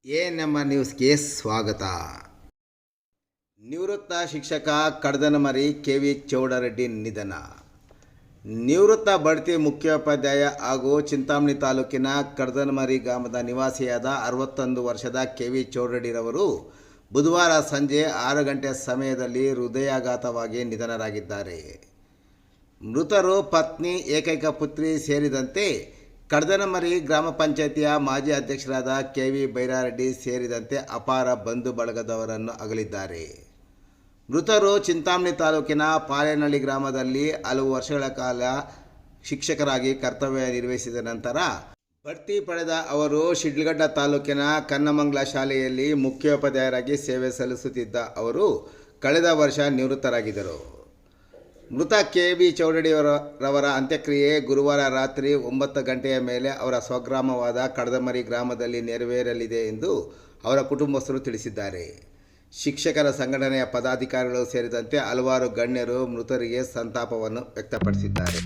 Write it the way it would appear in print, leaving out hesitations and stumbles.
ನಮ್ಮ ನ್ಯೂಸ್ಗೆ ಸ್ವಾಗತ. ನಿವೃತ್ತ ಶಿಕ್ಷಕ ಕಡದನಮರಿ ಕೆ.ವಿ. ಚೌಡರೆಡ್ಡಿ ನಿಧನ. ನಿವೃತ್ತ ಬಡ್ತಿ ಮುಖ್ಯೋಪಾಧ್ಯಾಯ ಹಾಗೂ ಚಿಂತಾಮಣಿ ತಾಲೂಕಿನ ಕಡದನಮರಿ ಗ್ರಾಮದ ನಿವಾಸಿಯಾದ 61 ವರ್ಷದ ಕೆ.ವಿ. ಚೌಡರೆಡ್ಡಿರವರು ಬುಧವಾರ ಸಂಜೆ 6 ಗಂಟೆ ಸಮಯದಲ್ಲಿ ಹೃದಯಾಘಾತವಾಗಿ ನಿಧನರಾಗಿದ್ದಾರೆ. ಮೃತರು ಪತ್ನಿ, ಏಕೈಕ ಪುತ್ರಿ ಸೇರಿದಂತೆ ಕಡದನಮರಿ ಗ್ರಾಮ ಪಂಚಾಯಿತಿಯ ಮಾಜಿ ಅಧ್ಯಕ್ಷರಾದ ಕೆ.ವಿ. ಬೈರಾರೆಡ್ಡಿ ಸೇರಿದಂತೆ ಅಪಾರ ಬಂಧು ಬಳಗದವರನ್ನು ಅಗಲಿದ್ದಾರೆ. ಮೃತರು ಚಿಂತಾಮಣಿ ತಾಲೂಕಿನ ಪಾಲೇನಹಳ್ಳಿ ಗ್ರಾಮದಲ್ಲಿ ಹಲವು ವರ್ಷಗಳ ಕಾಲ ಶಿಕ್ಷಕರಾಗಿ ಕರ್ತವ್ಯ ನಿರ್ವಹಿಸಿದ ನಂತರ ಬಡ್ತಿ ಪಡೆದ ಅವರು ಶಿಡ್ಲಘಟ್ಟ ತಾಲೂಕಿನ ಕನ್ನಮಂಗಲ ಶಾಲೆಯಲ್ಲಿ ಮುಖ್ಯೋಪಾಧ್ಯಾಯರಾಗಿ ಸೇವೆ ಸಲ್ಲಿಸುತ್ತಿದ್ದ ಅವರು ಕಳೆದ ವರ್ಷ ನಿವೃತ್ತರಾಗಿದ್ದರು. ಮೃತ ಕೆ.ವಿ. ಚೌಡರೆಡ್ಡಿರವರ ಅಂತ್ಯಕ್ರಿಯೆ ಗುರುವಾರ ರಾತ್ರಿ 9 ಗಂಟೆಯ ಮೇಲೆ ಅವರ ಸ್ವಗ್ರಾಮವಾದ ಕಡದಮರಿ ಗ್ರಾಮದಲ್ಲಿ ನೆರವೇರಲಿದೆ ಎಂದು ಅವರ ಕುಟುಂಬಸ್ಥರು ತಿಳಿಸಿದ್ದಾರೆ. ಶಿಕ್ಷಕರ ಸಂಘಟನೆಯ ಪದಾಧಿಕಾರಿಗಳು ಸೇರಿದಂತೆ ಹಲವಾರು ಗಣ್ಯರು ಮೃತರಿಗೆ ಸಂತಾಪವನ್ನು ವ್ಯಕ್ತಪಡಿಸಿದ್ದಾರೆ.